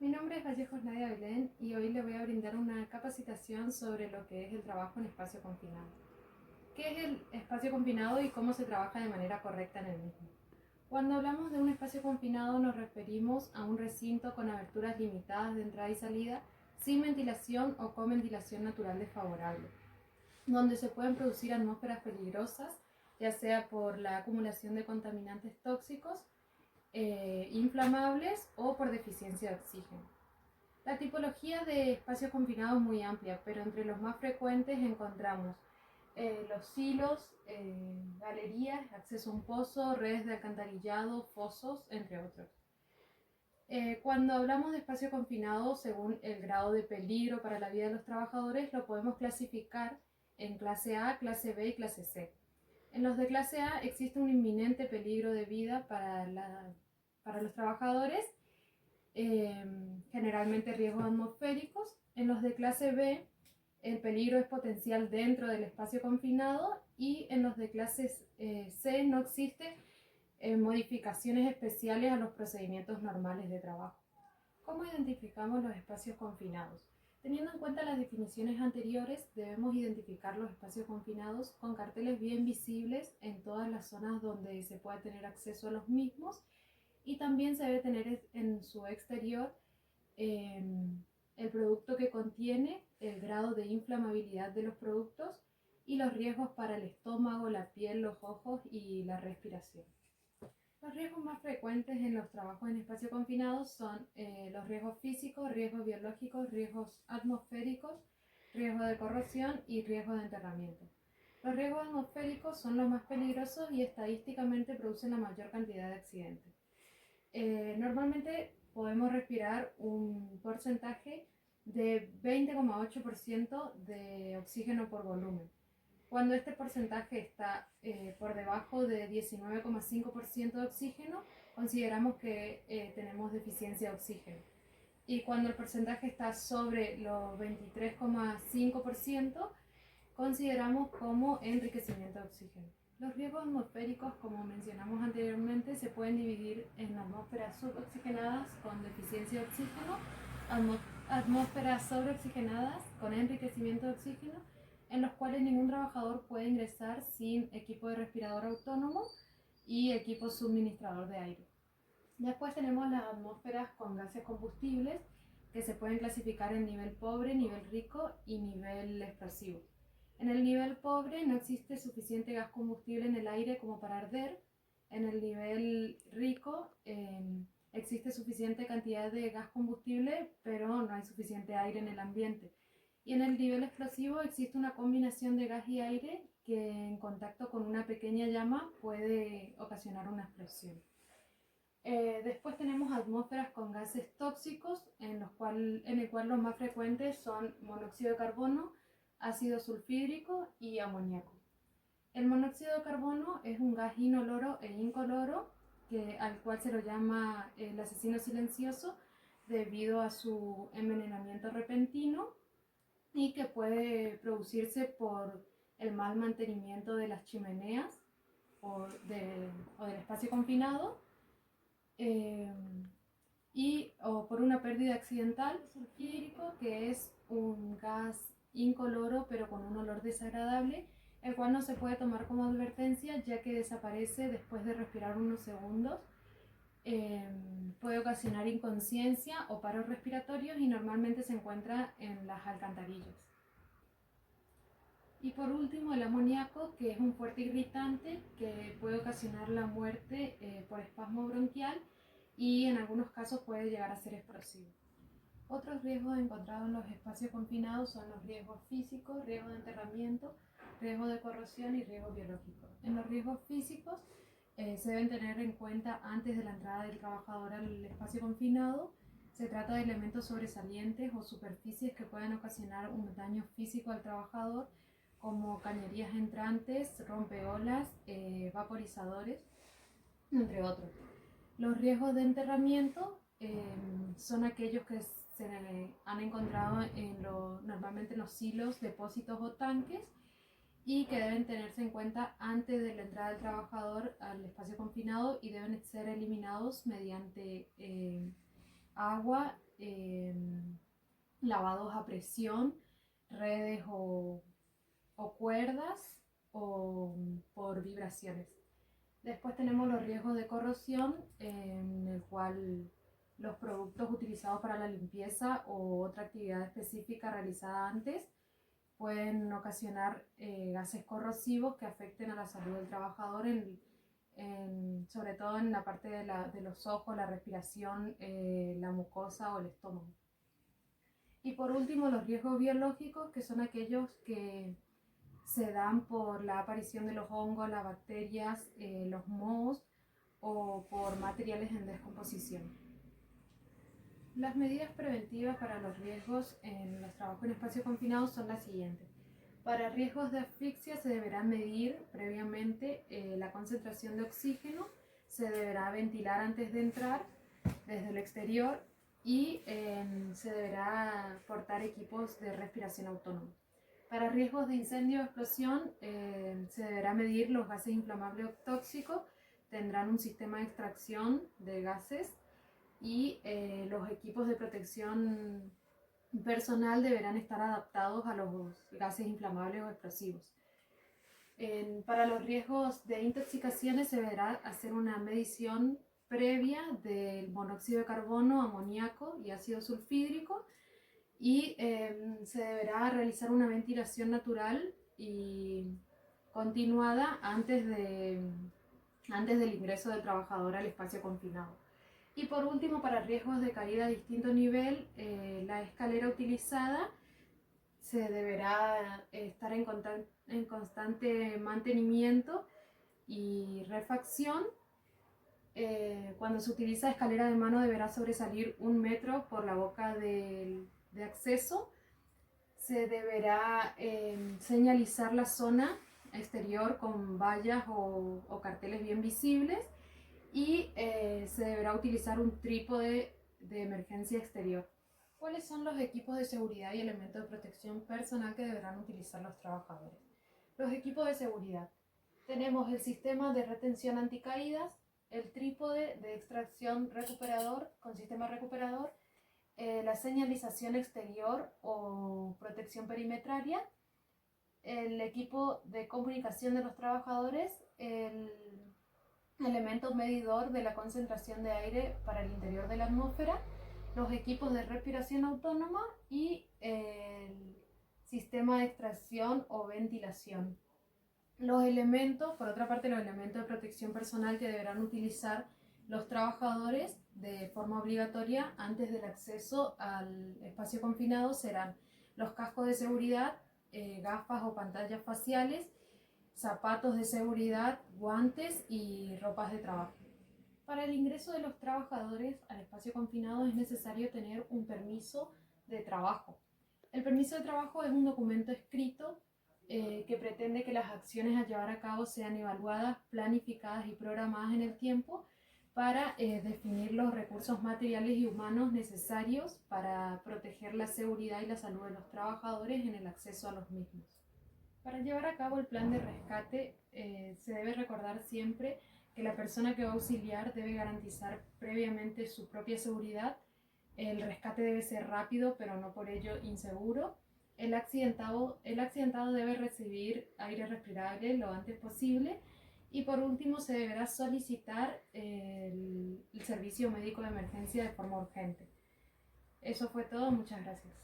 Mi nombre es Vallejos Nadia Belén y hoy le voy a brindar una capacitación sobre lo que es el trabajo en espacio confinado. ¿Qué es el espacio confinado y cómo se trabaja de manera correcta en el mismo? Cuando hablamos de un espacio confinado nos referimos a un recinto con aberturas limitadas de entrada y salida, sin ventilación o con ventilación natural desfavorable, donde se pueden producir atmósferas peligrosas, ya sea por la acumulación de contaminantes tóxicos, inflamables o por deficiencia de oxígeno. La tipología de espacios confinados es muy amplia, pero entre los más frecuentes encontramos los silos, galerías, acceso a un pozo, redes de alcantarillado, fosos, entre otros. Cuando hablamos de espacio confinado, según el grado de peligro para la vida de los trabajadores, lo podemos clasificar en clase A, clase B y clase C. En los de clase A existe un inminente peligro de vida para los trabajadores, generalmente riesgos atmosféricos. En los de clase B, el peligro es potencial dentro del espacio confinado, y en los de clase C no existe modificaciones especiales a los procedimientos normales de trabajo. ¿Cómo identificamos los espacios confinados? Teniendo en cuenta las definiciones anteriores, debemos identificar los espacios confinados con carteles bien visibles en todas las zonas donde se pueda tener acceso a los mismos, y también se debe tener en su exterior el producto que contiene, el grado de inflamabilidad de los productos y los riesgos para el estómago, la piel, los ojos y la respiración. Los riesgos más frecuentes en los trabajos en espacio confinado son los riesgos físicos, riesgos biológicos, riesgos atmosféricos, riesgo de corrosión y riesgo de enterramiento. Los riesgos atmosféricos son los más peligrosos y estadísticamente producen la mayor cantidad de accidentes. Normalmente podemos respirar un porcentaje de 20,8% de oxígeno por volumen. Cuando este porcentaje está por debajo de 19,5% de oxígeno, consideramos que tenemos deficiencia de oxígeno. Y cuando el porcentaje está sobre los 23,5%, consideramos como enriquecimiento de oxígeno. Los riesgos atmosféricos, como mencionamos anteriormente, se pueden dividir en atmósferas suboxigenadas con deficiencia de oxígeno, atmósferas sobreoxigenadas con enriquecimiento de oxígeno, en los cuales ningún trabajador puede ingresar sin equipo de respirador autónomo y equipo suministrador de aire. Después tenemos las atmósferas con gases combustibles, que se pueden clasificar en nivel pobre, nivel rico y nivel explosivo. En el nivel pobre no existe suficiente gas combustible en el aire como para arder. En el nivel rico existe suficiente cantidad de gas combustible, pero no hay suficiente aire en el ambiente. Y en el nivel explosivo existe una combinación de gas y aire que en contacto con una pequeña llama puede ocasionar una explosión. Después tenemos atmósferas con gases tóxicos, en el cual los más frecuentes son monóxido de carbono, ácido sulfídrico y amoníaco. El monóxido de carbono es un gas inoloro e incoloro, al cual se lo llama el asesino silencioso debido a su envenenamiento repentino, y que puede producirse por el mal mantenimiento de las chimeneas o del espacio confinado, o por una pérdida accidental. Sulfídrico, que es un gas incoloro pero con un olor desagradable, el cual no se puede tomar como advertencia ya que desaparece después de respirar unos segundos. Puede ocasionar inconsciencia o paros respiratorios y normalmente se encuentra en las alcantarillas. Y por último, el amoníaco, que es un fuerte irritante que puede ocasionar la muerte por espasmo bronquial y en algunos casos puede llegar a ser explosivo. Otros riesgos encontrados en los espacios confinados son los riesgos físicos, riesgo de enterramiento, riesgo de corrosión y riesgo biológico. En los riesgos físicos se deben tener en cuenta antes de la entrada del trabajador al espacio confinado. Se trata de elementos sobresalientes o superficies que puedan ocasionar un daño físico al trabajador, como cañerías entrantes, rompeolas, vaporizadores, entre otros. Los riesgos de enterramiento son aquellos que se han encontrado normalmente en los silos, depósitos o tanques, y que deben tenerse en cuenta antes de la entrada del trabajador al espacio confinado y deben ser eliminados mediante agua, lavados a presión, redes o cuerdas o por vibraciones. Después tenemos los riesgos de corrosión, en el cual los productos utilizados para la limpieza o otra actividad específica realizada antes pueden ocasionar gases corrosivos que afecten a la salud del trabajador, sobre todo en la parte de los ojos, la respiración, la mucosa o el estómago. Y por último, los riesgos biológicos, que son aquellos que se dan por la aparición de los hongos, las bacterias, los mohos o por materiales en descomposición. Las medidas preventivas para los riesgos en los trabajos en espacio confinado son las siguientes. Para riesgos de asfixia se deberá medir previamente la concentración de oxígeno, se deberá ventilar antes de entrar desde el exterior y se deberá portar equipos de respiración autónoma. Para riesgos de incendio o explosión se deberá medir los gases inflamables o tóxicos, tendrán un sistema de extracción de gases y los equipos de protección personal deberán estar adaptados a los gases inflamables o explosivos. Para los riesgos de intoxicaciones se deberá hacer una medición previa del monóxido de carbono, amoníaco y ácido sulfídrico y se deberá realizar una ventilación natural y continuada antes del ingreso del trabajador al espacio confinado. Y por último, para riesgos de caída a distinto nivel, la escalera utilizada se deberá estar en constante mantenimiento y refacción. Cuando se utiliza escalera de mano deberá sobresalir 1 metro por la boca de acceso. Se deberá señalizar la zona exterior con vallas o carteles bien visibles y se deberá utilizar un trípode de emergencia exterior. ¿Cuáles son los equipos de seguridad y elementos de protección personal que deberán utilizar los trabajadores? Los equipos de seguridad. Tenemos el sistema de retención anticaídas, el trípode de extracción recuperador con sistema recuperador, la señalización exterior o protección perimetraria, el equipo de comunicación de los trabajadores, el elemento medidor de la concentración de aire para el interior de la atmósfera, los equipos de respiración autónoma y el sistema de extracción o ventilación. Los elementos, por otra parte, los elementos de protección personal que deberán utilizar los trabajadores de forma obligatoria antes del acceso al espacio confinado serán los cascos de seguridad, gafas o pantallas faciales, zapatos de seguridad, guantes y ropas de trabajo. Para el ingreso de los trabajadores al espacio confinado es necesario tener un permiso de trabajo. El permiso de trabajo es un documento escrito que pretende que las acciones a llevar a cabo sean evaluadas, planificadas y programadas en el tiempo para definir los recursos materiales y humanos necesarios para proteger la seguridad y la salud de los trabajadores en el acceso a los mismos. Para llevar a cabo el plan de rescate se debe recordar siempre que la persona que va a auxiliar debe garantizar previamente su propia seguridad. El rescate debe ser rápido, pero no por ello inseguro. El accidentado debe recibir aire respirable lo antes posible. Y por último, se deberá solicitar el servicio médico de emergencia de forma urgente. Eso fue todo. Muchas gracias.